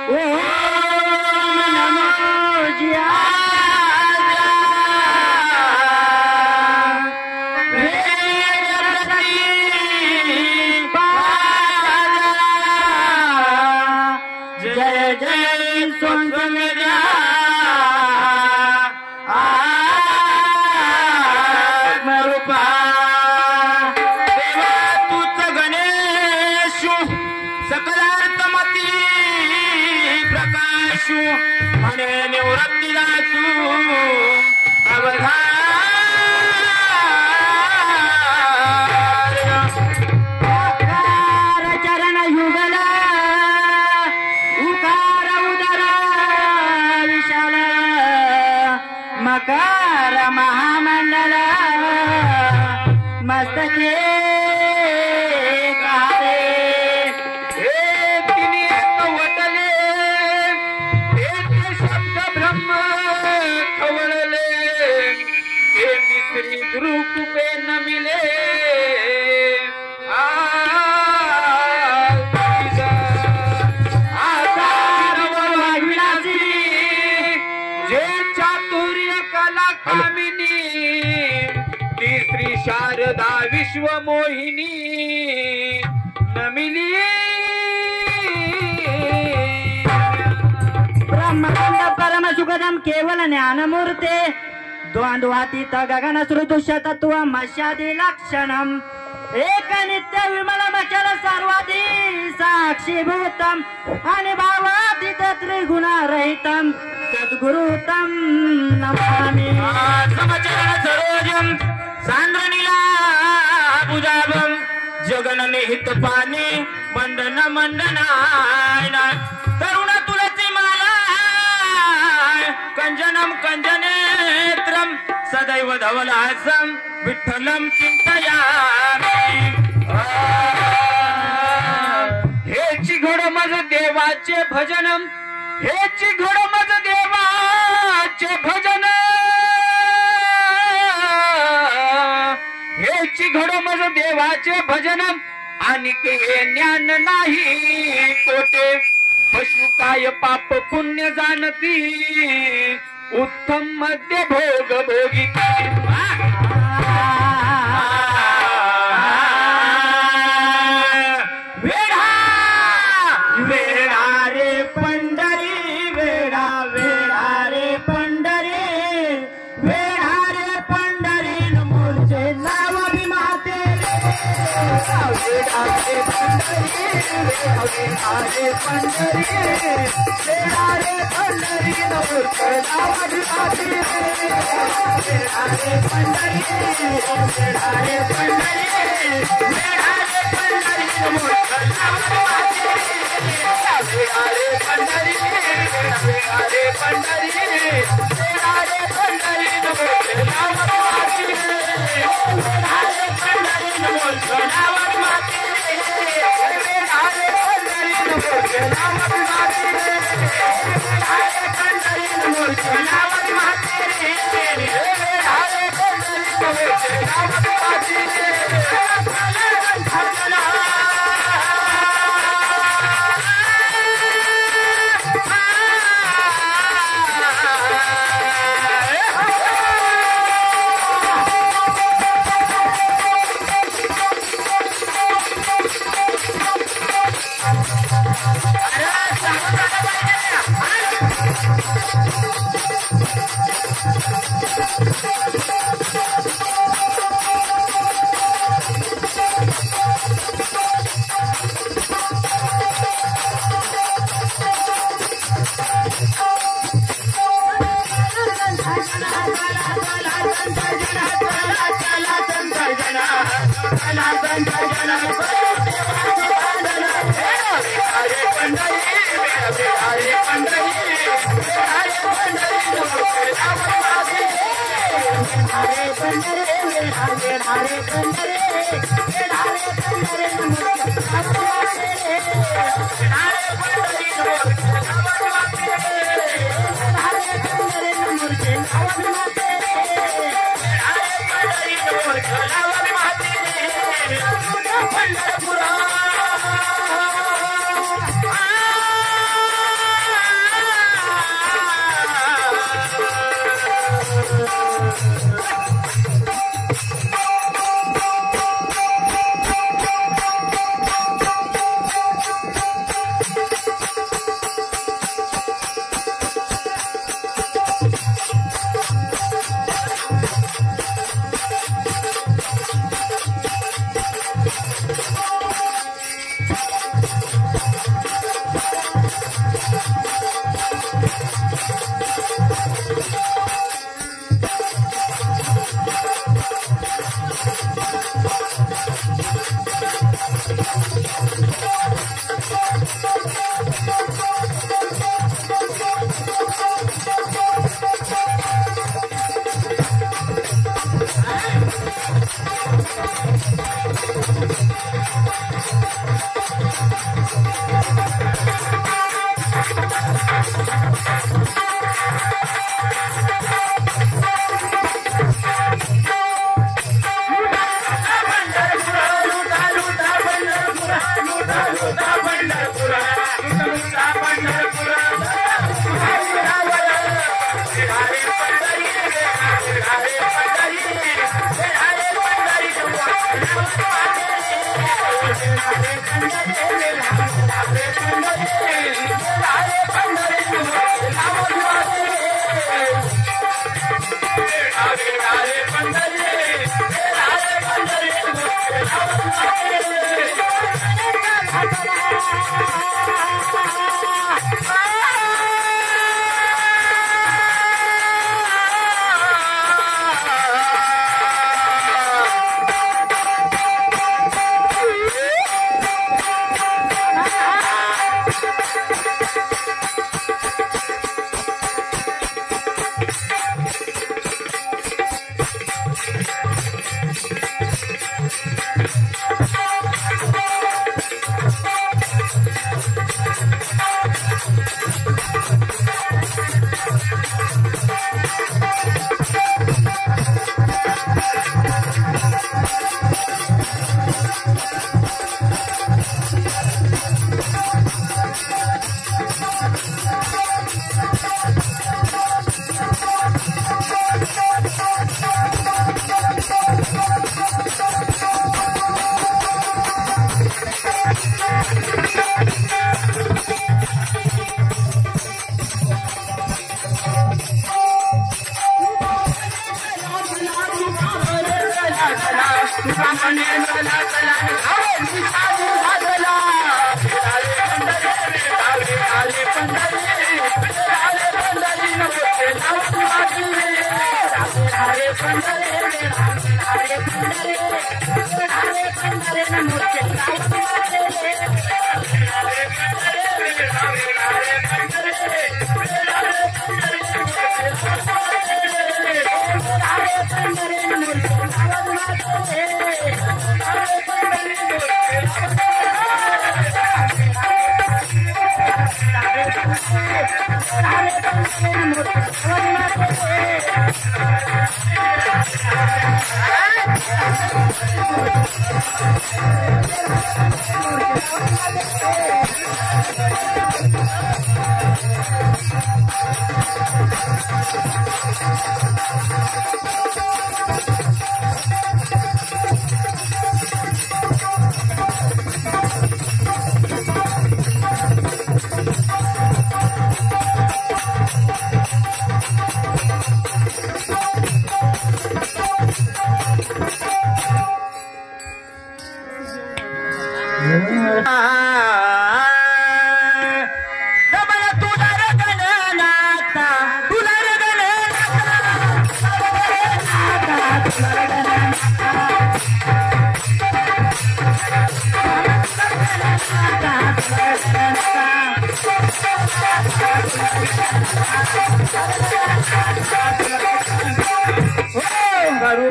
ओम नमो ज्यादा वेदप्रती जय जय स्वांगम्या आत्मरूपा देवा तूच गणेशु सकलार्थमती प्रकाशु म्हणे निवृत्तीदासु अवधार चरण युगल उकार उदर विशाल मकार महामंडल मस्तके कारे हे तिने कवटले एक शब्द ब्रह्म खवळले हे मिश्री गुरु कृपे नमिले जे चातुर्य कला कामिनी ती श्री शारदा विश्व मोहिनी नमिली ब्रह्मांड परम सुखदम केवल ज्ञानमूर्ते द्वंद्वातीत गगन सृदुष्य तत्व मशादी लक्षणम एक नित्य विमलमचल सर्वाधी साक्षीभूतम आणि भावातीत त्रिगुणारहितम सद्गुरुतम नमामि समचरण सरोजम सांद्रनीला बुजाबम जगन निहित पाणी मंडन मंडनायन तरुण तुलसी माला कंजनम कंजनेत्रम सदैव धवलासम विठ्ठलम चिंतयामि हेची घोडमज देवाचे भजनम हेची घोडमज देवाचे भजन हेची घोडमज देवाचे भजन आणि के ज्ञान नाही कोटे पशु काय पाप पुण्य जाणती उत्तम मध्य भोग भोगिती वेडा वेडा रे पंढरी वेडा वेडा रे पंढरी वेडा रे पंढरी मूळचे नाव माते वेडा रे पंढरी वेडा रे पंढरी वेडा रे पंढरी मूळचे नाव माते वेडा रे पंढरी वेडा रे पंढरी वेडा रे पंढरी मूळचे नाव माते वेडा रे पंढरी वेडा रे पंढरी वेडा रे पंढरी मूळचे नाव माते वेडा रे पंढरी मूळचे नाव माते वेडा रे पंढरी मूळचे नाव माते वेडा रे पंढरी मूळचे नाव माते वेडा रे पंढरी मूळचे नाव माते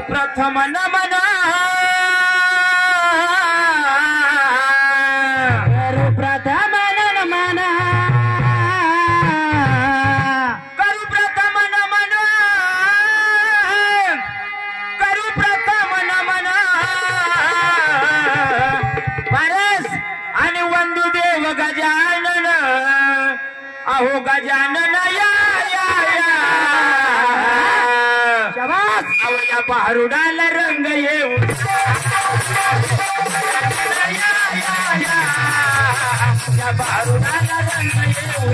प्रथम नमन प्रथम नमन करू प्रथम नमन करू प्रथम नमन परस आणि वंदुदेव गजानन अहो गजानन या या पारुडाला रंग येऊ या पारुडाला रंग येऊ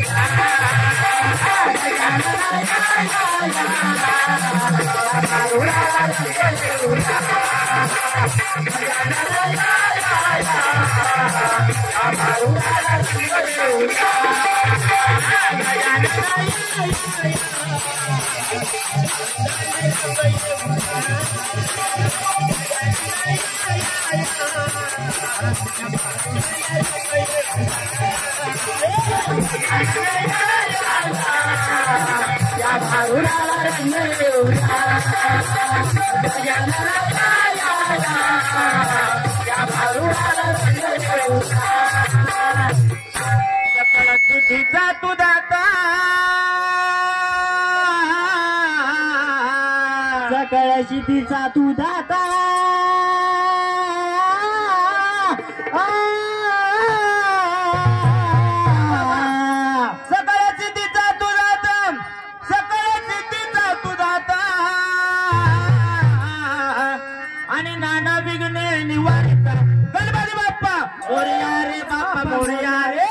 तू दाता सकळ सिद्धीचा तू दाता सकळ सिद्धीचा तू दाता सकळ सिद्धीचा तू दाता आणि नाना विघ्ने निवारिता गणपती बाप्पा मोरया रे बाप्पा मोरया रे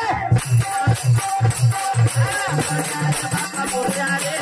बाप्पा मोरया रे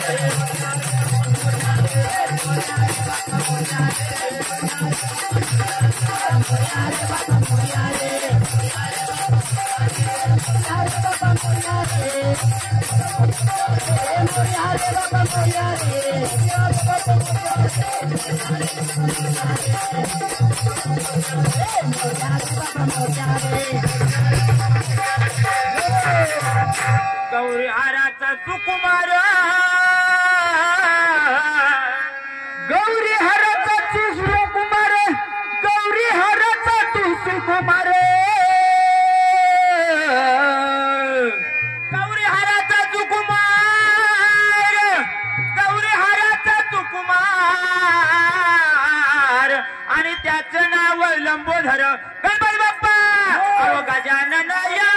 गौरी हाराचा सुकुमार गौरी हाराचा तू सुकुमार गौरी हाराचा तू सुकुमार गौरी हाराचा सुकुमार गौरी हाराचा सुकुमार आणि त्याचं नाव लंबोधर गणपती बाप्पा अहो गजानन या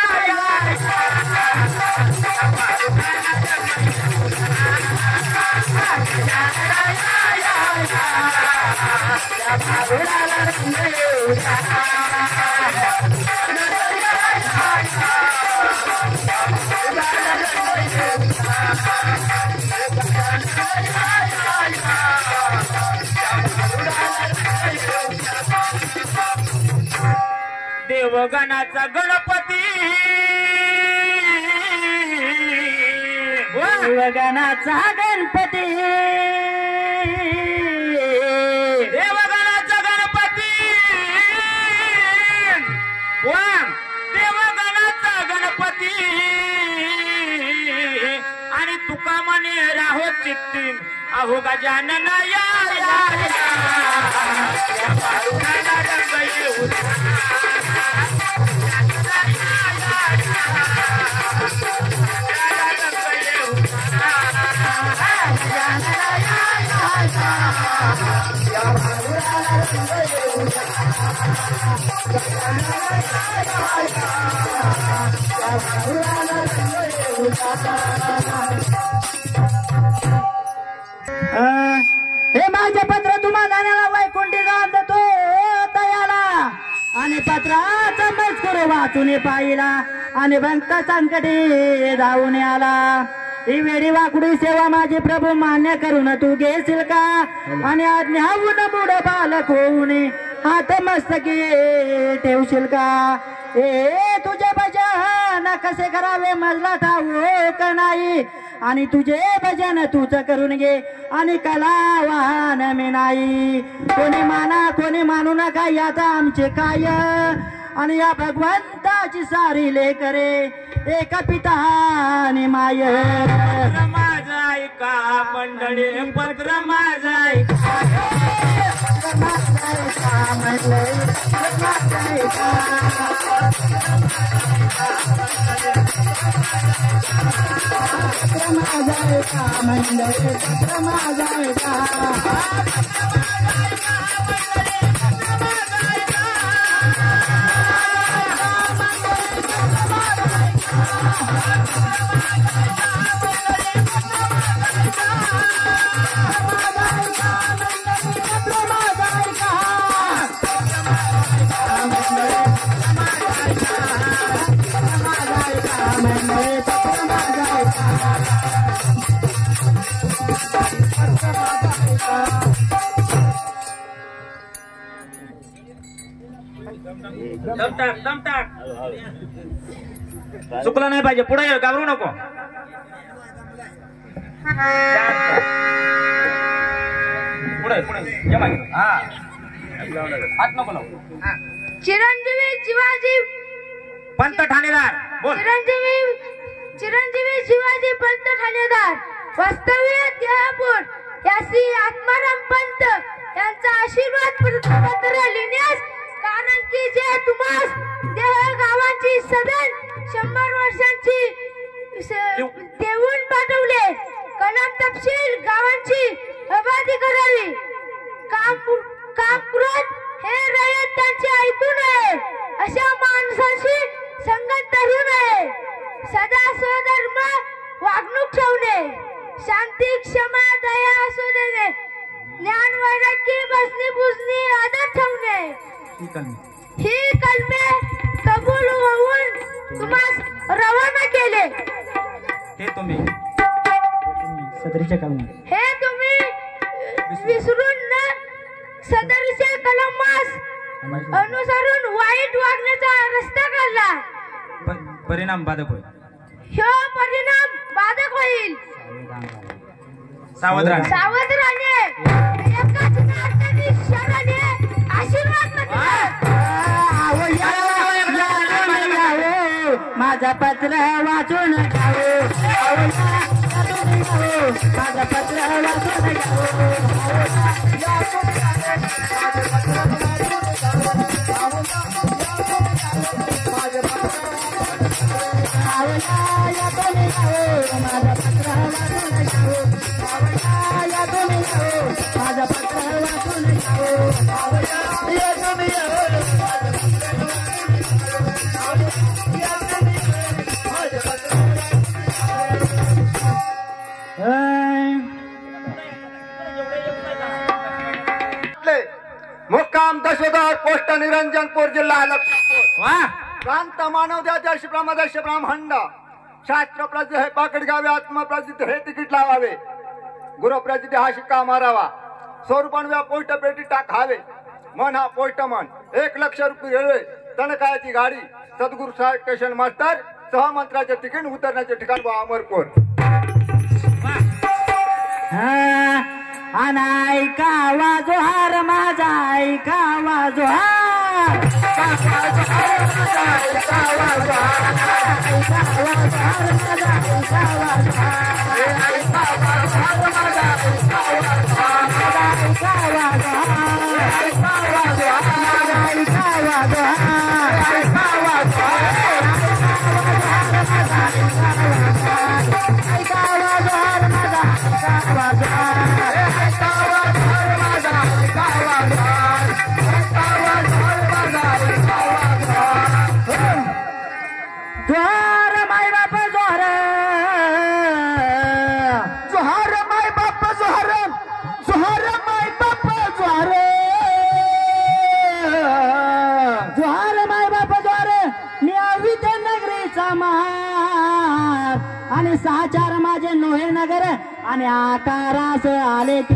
देवगणाचा गणपती देवगणाचा गणपती देवगणाचा गणपती देवगणाचा गणपती आणि तुका म्हणे राहो चित्ती अहो गजानन या हे माझे पत्र तुम्हा जाण्याला वैकुंठी जाऊन देतो तयाला आणि पत्राचा मजकूर वाचून पाहिला आणि भक्त संकटी जाऊन आला ही वेळी वाकडी सेवा माझे प्रभू मान्य करून तू घेशील का आणि आज्ञाहून मूड बालक होऊन हात मस्तकी ठेवशील का ए तुझे भजन कसे करावे मजला ठाऊक नाही आणि तुझे भजन तूच करून घे आणि कला वाहन मी नाही कोणी माना कोणी मानू नका याचा आमचे काय आणि या भगवंताची सारी लेकरे एक पिता आणि माय माझा ऐका मंडळी पत्र माझा ऐका चुकलं नाही पाहिजे पुढे घाबरू नको पुढे हा हात नको लावू चिरंजीवी शिवाजी पंत ठाणेदार बोल चिरंजीवी शिवाजी पंत ठाणेदार वास्तव्य देहपूर यासी आत्माराम पंत यांचा आशीर्वाद पत्र लिहिण्यास कारण की जे तुम्हास देह गावाची सदन 100 वर्षांची देऊन पाठवले. कलम तपशील गावांची आबादी करावी. कामकृत हे रयत त्यांचे ऐकू नये. अशा माणसाशी संगत धरू नये. सदा स्वधर्म वागणूक ठेवणे. शांती क्षमा दया असू देणे. ज्ञान वैराग्य बसणी बुजणी आदर ठेवणे. ही कलमे कबूल होऊन तुम्हास रवाना केले. हे तुम्ही सदरीच्या कलम हे तुम्ही विसरून न सदरच्या कलमास अनुसरून वाईट वागण्याचा रस्ता काढला. परिणाम बाधक होईल. ह्यो परिणाम बाधक होईल. सावध राहा. सावध राहणे. एकाच नात्याने शरणे आशीर्वाद मध्ये. माझा पत्र वाचून घ्यावो. माझा पत्र वाचून मुक्काम दशोदार पोस्ट निरंजनपूर जिल्हा लखनपूर. वा प्रांत मानव द्याच्या ब्राह्मण शास्त्र प्रसिद्ध हे पाकड घ्यावे. आत्मप्रसिद्ध हे तिकीट लावावे. गुरुप्रसिद्ध हा शिक्का मारावा. स्वरूपान पोस्ट पेटी टाकावे. मन हा पोस्ट मन. 1 लाख रुपये रेल्वे तणकायाची गाडी. सद्गुरू साहेब स्टेशन मास्टर सहमंत्र्याचे तिकीट उतरण्याचे ठिकाण व अमरकोर. ऐकावा जोहार माझा. ऐकावा जोहार. जोहार माय बाप जोहार. जोहार माय बाप जोहार. जोहार माय बाप जोहार. जोहार माय बाप जोहार. मी विद्यानगरीचा महार आणि 6-4 माझे नोहे नगर आणि आकारास आले की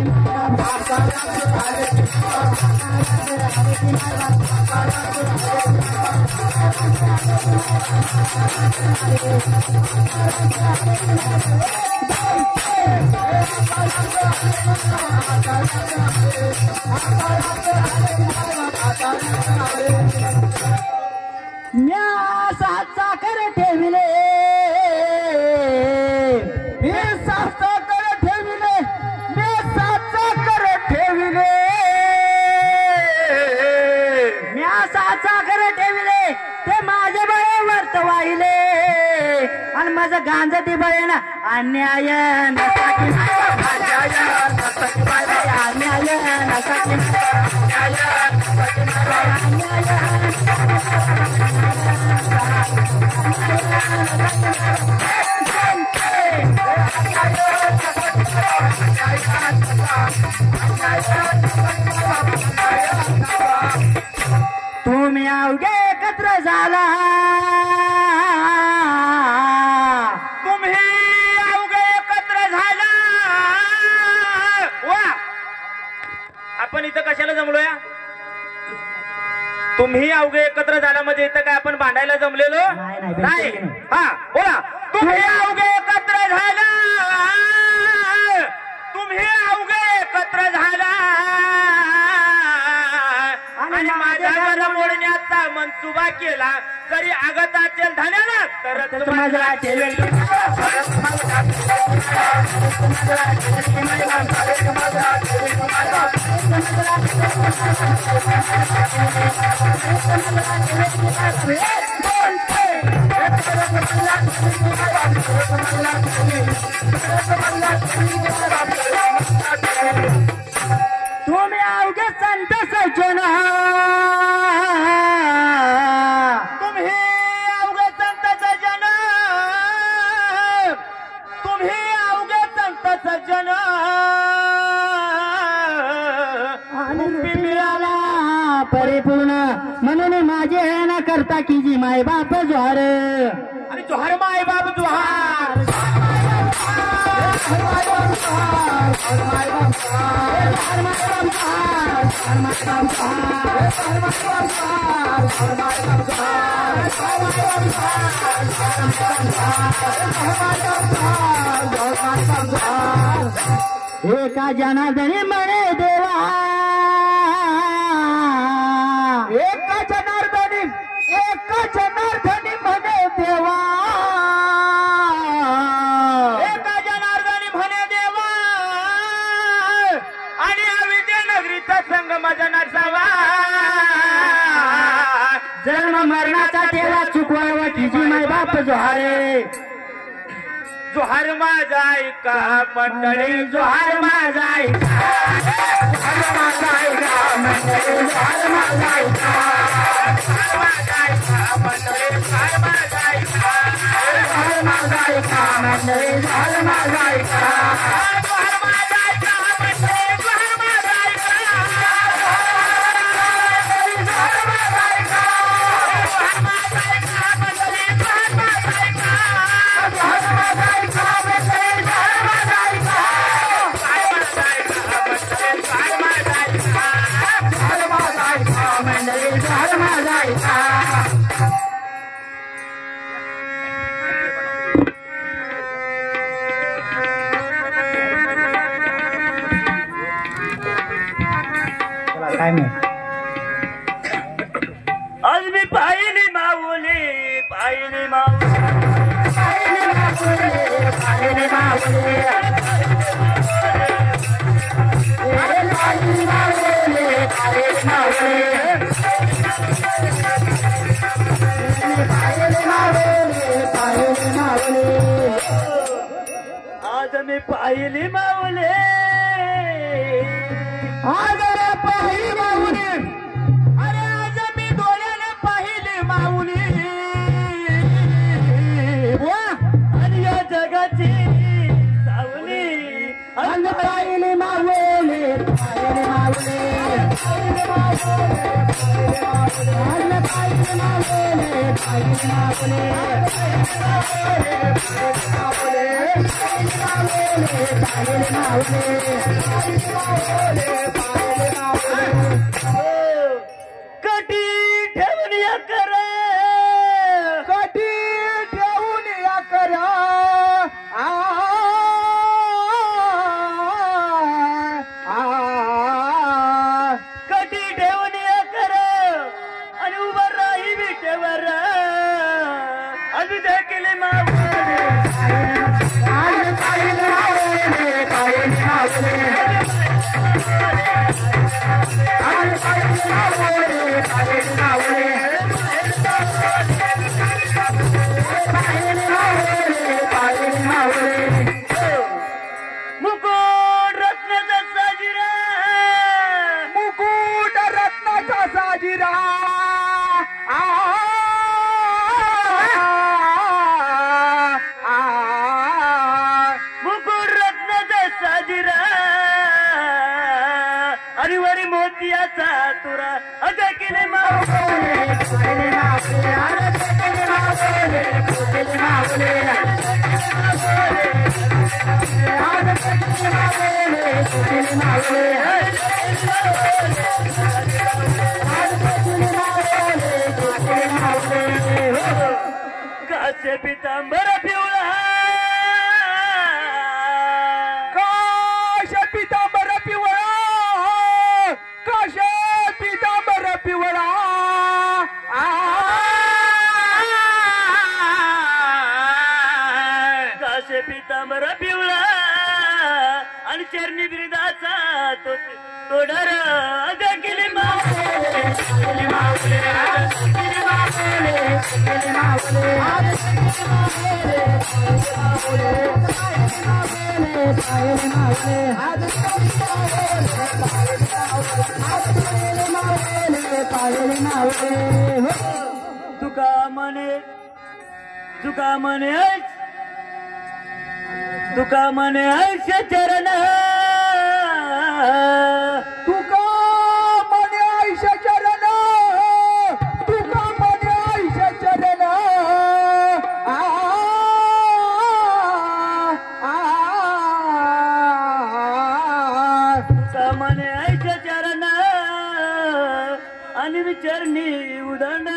म्या 7 चाकर ठेविले. मी 7 चाकर ठेविले. मी 7 चाकर ठेविले. म्या 7 चाकर ठेविले. ते माझे बळे वर्त वाहिले आणि माझं गांज ती बळे ना. अन्याय नसाकी तुम्ही अवघे एकत्र झाला. तुम्ही अवघे एकत्र झाला. वा आपण इथं कशाला जमलोय? तुम्ही अवघे एकत्र झाला म्हणजे इथं काय आपण भांडायला जमलेलो नाही. हा बोला. तुम्ही अवघे एकत्र झाला. तुम्ही अवघे एकत्र झाला आणि माझ्या घर मोडण्याचा मनसुबा केला. जरी आगत असेल धान्याला तर माझा तुम्ही अवघे संत सज्जन तुम्ही अवघे संत सज्जन तुम्ही अवघे संत सज्जन मिळाला परिपूर्ण म्हणून माझे न करता की जी माय बाप जोहार आणि जोहार माय बाप जोहार एका जनार्दनी म्हणे देवा एका जनार्दनी म्हणे देवा एका जनार्दनी म्हणे देवा आणि या विजयनगरीचा संगम जनार्दवा जन्म मरणाचा तेव्हा चुकवावा तिची माय बाप जोहारे जोहार माझा ऐका मंडळी जोहार माझा ऐका जोहार माझा ऐका मंडळी जोहार माझा ऐका जोहार माझा ऐका मंडळी जोहार माझा ऐका जोहार माझा ऐका मंडळी जोहार माझा ऐका जोहार माझा ऐका मंडळी जोहार माझा ऐका जोहार माझा ऐका मंडळी जोहार माझा ऐका जोहार माझा ऐका काय नाही आज मी पाहिली माऊली पाहिली माऊली पाहिली माऊली आज मी पाहिली माऊली आज रे पाहिली माऊली अरे आज मी डोळ्याने पाहिली माऊली आणि या जगाची सावली आज पाहिली माऊली पाहिली माऊली आज पाहिली माऊली पाहिली माऊली कटी ठेवून या करा कटी ठेवून या करा कटी ठेवून या करा आणि उभा राही विटेवर अजून देखील मुकुट रत्नाचा साजिरा मुकुट रत्नाचा साजिरा मुकुट रत्नाचा साजिरा आणि वरी मोतियाचा तुरा अजय केले काचे पितांबर पिवळा काश पितांबर पिवळा काश पितांबर पिवळा काचे पितांबर पिवळा आणि चरणी बिरदाचा तो डर गेली मावले गेली मावले गेली मावले गेली मावले तुका म्हणे ऐश चरण तुका म्हणे आयुष चरण तुका म्हणे आयुष चरण तुका म्हणे ऐश चरण आणि विचरणी उदंड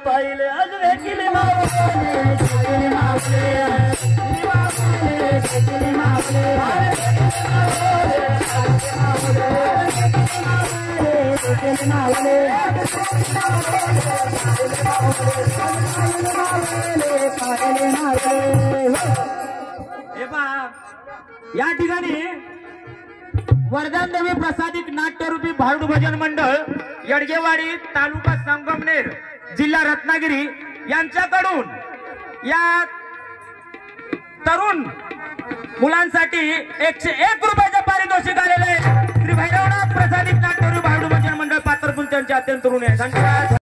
पाहिले आज वेकिले मावले या ठिकाणी वरदान देवी प्रसादिक नाट्यरूपी भारुड भजन मंडळ येडगेवाडी तालुका संगमनेर जिल्हा रत्नागिरी यांच्याकडून या तरुण मुलांसाठी 101 रुपयाचे पारितोषिक आलेले श्री भैरवनाथ प्रसादिक नाट्यरूपी भारुड भजन मंडळ पात्रपूर त्यांचे अत्यंत ऋणी आहे. धन्यवाद.